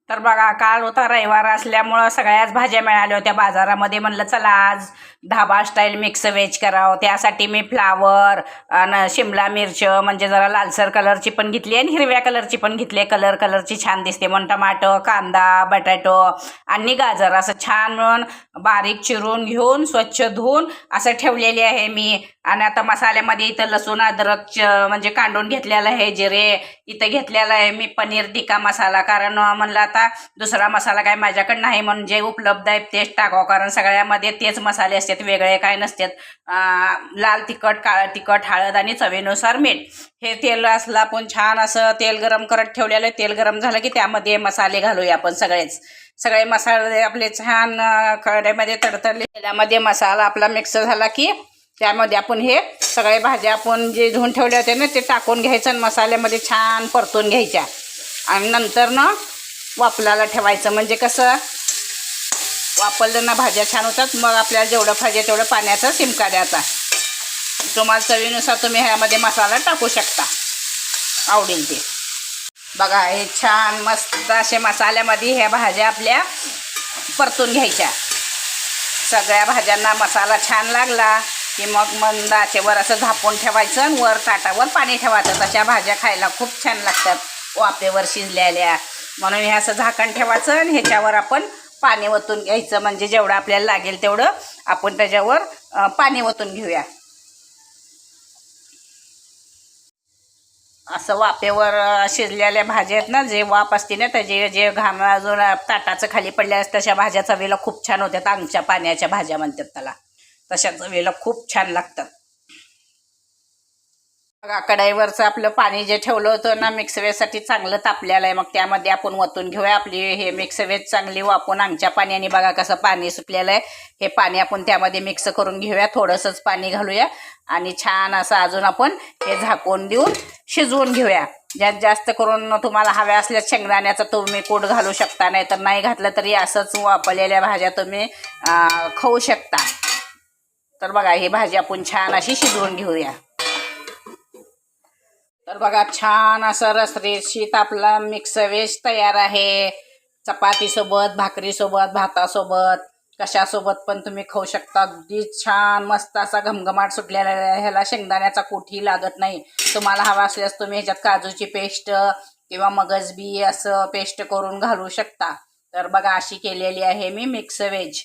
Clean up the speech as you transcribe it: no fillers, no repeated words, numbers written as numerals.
तर बघा, काल होता रविवार असल्यामुळं सगळ्याच भाज्या मिळाल्या होत्या बाजारामध्ये. म्हणलं चला आज ढाबा स्टाईल मिक्स व्हेज करावं. त्यासाठी मी फ्लावर आणि शिमला मिरच म्हणजे जरा लालसर कलरची पण घेतली आणि हिरव्या कलरची पण घेतली. कलरची छान दिसते म्हणून टमाटो, कांदा, बटाटो आणि गाजर असं छान मिळून बारीक चिरून घेऊन स्वच्छ धुवून असं ठेवलेली आहे मी. आणि आता मसाल्यामध्ये इथं लसूण अद्रक म्हणजे कांडून घेतलेलं आहे. जिरे इथं घेतलेलं आहे मी. पनीर टिक्का मसाला, कारण म्हणलं आता दुसरा मसाला काय माझ्याकडे नाही म्हणून जे उपलब्ध आहे तेच टाकावं, कारण सगळ्यामध्ये तेच मसाले असतात, वेगळे काय नसतात. लाल तिखट, काळं तिखट, हळद आणि चवीनुसार मीठ. हे तेल असलं आपण छान असं तेल गरम करत ठेवलेलं आहे. तेल गरम झालं की त्यामध्ये मसाले घालूया आपण. सगळे मसाले आपले छान कढईमध्ये तडतडले. तेलामध्ये मसाला आपला मिक्स झाला की त्यामध्ये आपण हे सगळे भाज्या आपण जे धुवून ठेवले होते ना ते टाकून घ्यायचं आणि मसाल्यामध्ये छान परतून घ्यायच्या. आणि नंतर ना वापलाला ठेवायचं, म्हणजे कसं वापरलं ना भाज्या छान होतात. मग आपल्याला जेवढं पाहिजे तेवढं पाण्याचा शिमका द्यायचा. तुम्हाला चवीनुसार तुम्ही ह्यामध्ये मसाला टाकू शकता आवडेल ते. बघा, हे छान मस्त असे मसाल्यामध्ये ह्या भाज्या आपल्या परतून घ्यायच्या. सगळ्या भाज्यांना मसाला छान लागला की मग मंद आचेवर असं झापून ठेवायचं आणि वर ताटावर पाणी ठेवायचं. तशा भाज्या खायला खूप छान लागतात वाफेवर शिजलेल्या. म्हणून हे असं झाकण ठेवायचं आणि ह्याच्यावर आपण पाणी ओतून घ्यायचं. म्हणजे जेवढं आपल्याला लागेल तेवढं आपण त्याच्यावर पाणी ओतून घेऊया. असं वाफेवर शिजलेल्या भाज्या आहेत ना, जे वाफ असते ना त्याचे जे घाम अजून ताटाचं खाली पडल्या तशा भाज्या चवीला खूप छान होत्यात. अंगच्या पाण्याच्या भाज्या म्हणतात त्याला. तशा चवीला खूप छान लागतात. बघा, कढईवरचं आपलं पाणी जे ठेवलं होतं ना मिक्स व्हेजसाठी चांगलं तापलेलं आहे. मग त्यामध्ये आपण वतून घेऊया आपली हे मिक्स व्हेज चांगली वापरून. अंगच्या पाण्याने बघा कसं पाणी सुटलेलं आहे. हे पाणी आपण त्यामध्ये मिक्स करून घेऊया. थोडंसंच पाणी घालूया आणि छान असं अजून आपण हे झाकून देऊन शिजवून घेऊया. जास्त करून तुम्हाला हव्या असल्या शेंगदाण्याचा तुम्ही कूट घालू शकता, नाही तर नाही घातलं तरी असंच वापरलेल्या भाज्या तुम्ही खाऊ शकता. तर बघा, ही भाजी आपण छान अशी शिजवून घेऊया. तर बघा, छान असा रसरशीत आपला मिक्स व्हेज तयार आहे. चपातीसोबत, भाकरीसोबत, भातासोबत, कशासोबत पण तुम्ही खाऊ शकता. अगदी छान मस्त असा घमघमाट सुटलेला आहे. ह्याला शेंगदाण्याचा कूटही लागत नाही. तुम्हाला हवा असल्यास तुम्ही ह्याच्यात काजूची पेस्ट किंवा मगजबी असं पेस्ट करून घालू शकता. तर बघा, अशी केलेली आहे मी मिक्स व्हेज.